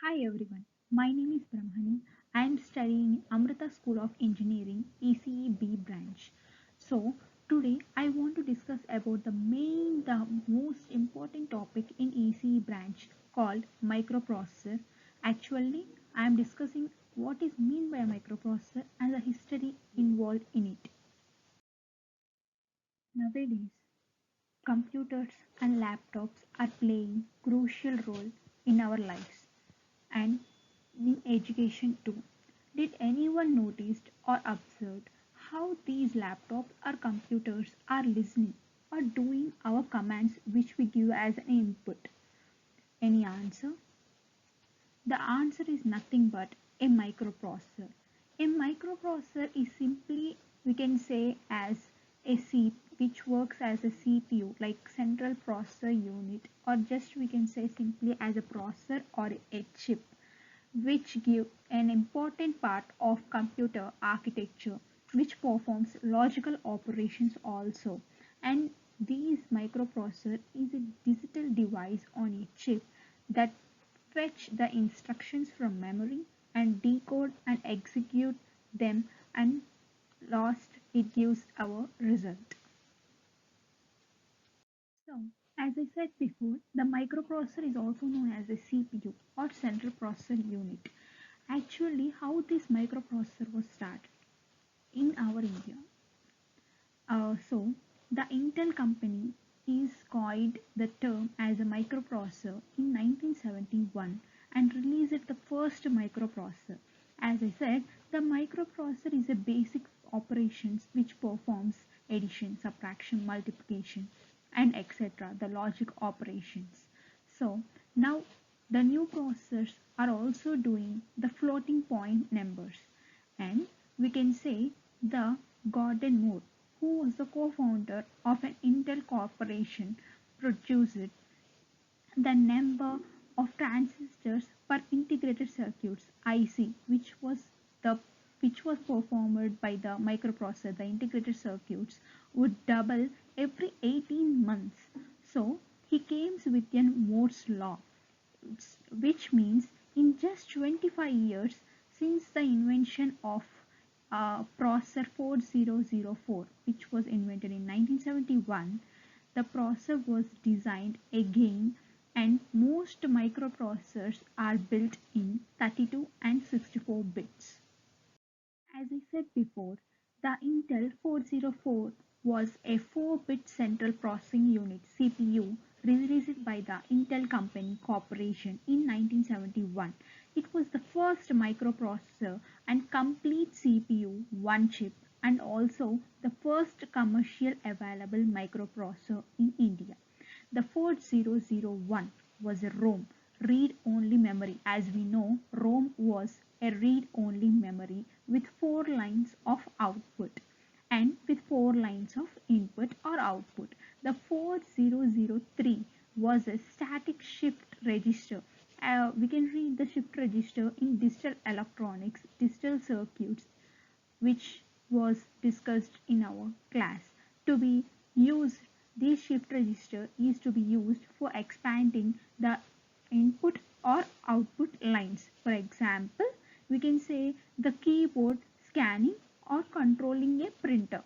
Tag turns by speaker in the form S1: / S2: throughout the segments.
S1: Hi everyone, my name is Brahmani. I am studying in Amrita School of Engineering, ECE branch. So today I want to discuss about the most important topic in ECE branch called microprocessor. Actually, I am discussing what is meant by a microprocessor and the history involved in it. Nowadays, computers and laptops are playing crucial role in our lives and in education too. Did anyone notice or observed how these laptops or computers are listening or doing our commands which we give as an input? Any answer? The answer is nothing but a microprocessor. A microprocessor is simply we can say as a C which works as a CPU like central processor unit, or just we can say simply as a processor or a chip, which give an important part of computer architecture, which performs logical operations also. And these microprocessor is a digital device on a chip that fetch the instructions from memory and decode and execute them, and last it gives our result. So, as I said before, the microprocessor is also known as a CPU or central processor unit. Actually, how this microprocessor was started in our India. So, the Intel company is coined the term as a microprocessor in 1971 and released the first microprocessor. As I said, the microprocessor is a basic operations which performs addition, subtraction, multiplication, and etc. the logic operations. So now the new processors are also doing the floating point numbers, and we can say the Gordon Moore, who was the co-founder of an Intel Corporation, produced the number of transistors per integrated circuits IC, the which was performed by the microprocessor, the integrated circuits would double every 18 months. So he came with a Moore's law, which means in just 25 years since the invention of processor 4004, which was invented in 1971, the processor was designed again, and most microprocessors are built in 32 and 64 bits. As I said before, the Intel 404 was a 4-bit central processing unit (CPU) released by the Intel Company Corporation in 1971. It was the first microprocessor and complete CPU one chip, and also the first commercial available microprocessor in India. The 4001 was a ROM, read-only memory. As we know, ROM was a read-only memory with 4 lines of output and with 4 lines of input or output. The 4003 was a static shift register. We can read the shift register in digital electronics, digital circuits, which was discussed in our class. To be used, this shift register is to be used for expanding the input or output lines. For example, we can say the keyboard scanning or controlling a printer.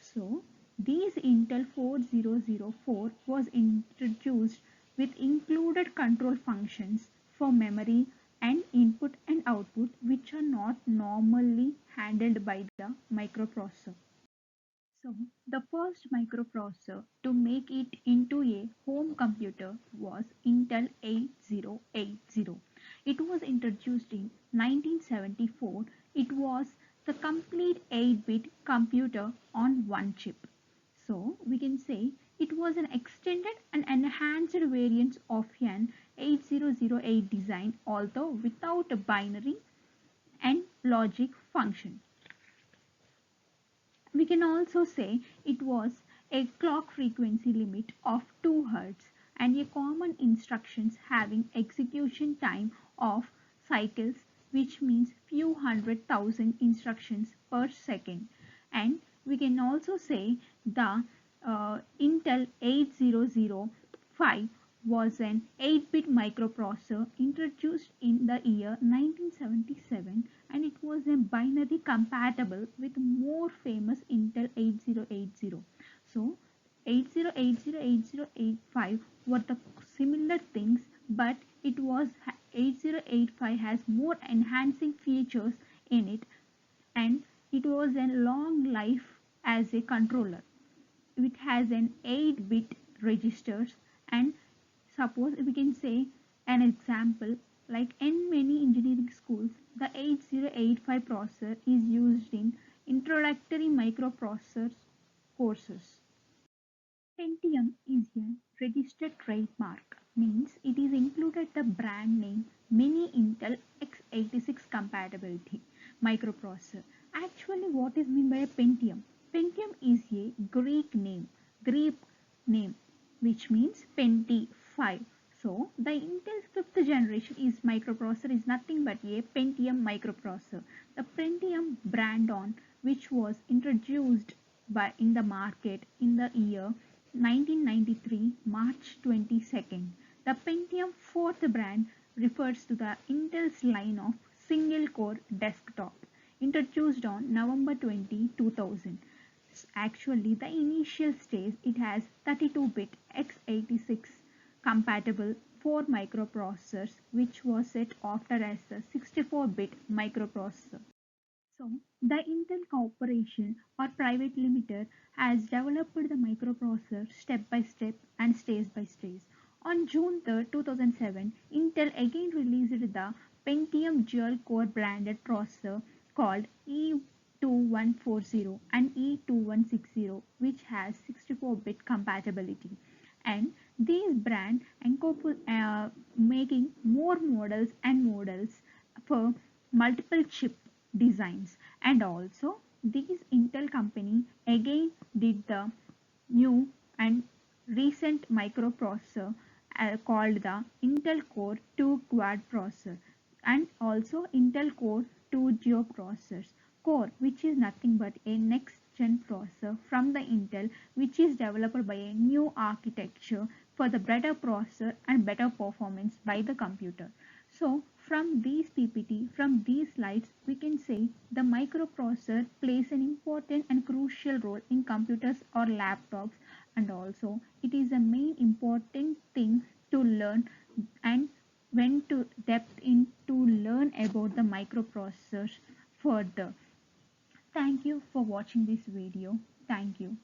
S1: So, these Intel 4004 was introduced with included control functions for memory and input and output, which are not normally handled by the microprocessor. So, the first microprocessor to make it into a home computer was Intel 8080. It was introduced in 1974. It was the complete 8-bit computer on one chip. So, we can say it was an extended and enhanced variant of an 8008 design, although without a binary and logic function. We can also say it was a clock frequency limit of 2 Hz and a common instructions having execution time of cycles, which means few hundred thousand instructions per second. And we can also say the Intel 8005 was an 8-bit microprocessor introduced in the year 1977, and it was a binary compatible with more famous Intel 8080. So 8080, 8085 were the similar things, but it was 8085 has more enhancing features in it, and it was a long life as a controller. It has an 8-bit registers, and suppose we can say an example, like in many engineering schools the 8085 processor is used in introductory microprocessors courses. Pentium is a registered trademark, means it is included the brand name Mini Intel x86 compatibility microprocessor. Actually, what is meant by a Pentium? Pentium is a Greek name, which means Penti 5. So the Intel's fifth generation is microprocessor is nothing but a Pentium microprocessor. The Pentium brand on which was introduced in the market in the year 1993 March 22nd. The Pentium fourth brand refers to the Intel's line of single-core desktop introduced on November 2000. Actually, the initial stage it has 32-bit x86 compatible 4 microprocessors, which was set after as a 64-bit microprocessor. So, the Intel Corporation or Private Limited has developed the microprocessor step by step and stage by stage. On June 3, 2007, Intel again released the Pentium dual core branded processor called E2140 and E2160, which has 64-bit compatibility. And these brand making more models for multiple chip designs, and also these Intel company again did the new and recent microprocessor called the Intel Core 2 Quad processor, and also Intel Core 2 Duo processors. Core, which is nothing but a next gen processor from the Intel, which is developed by a new architecture for the better processor and better performance by the computer. So from these PPT, from these slides, we can say the microprocessor plays an important and crucial role in computers or laptops, and also it is a main important thing to learn, and when to depth in to learn about the microprocessors further. Thank you for watching this video. Thank you.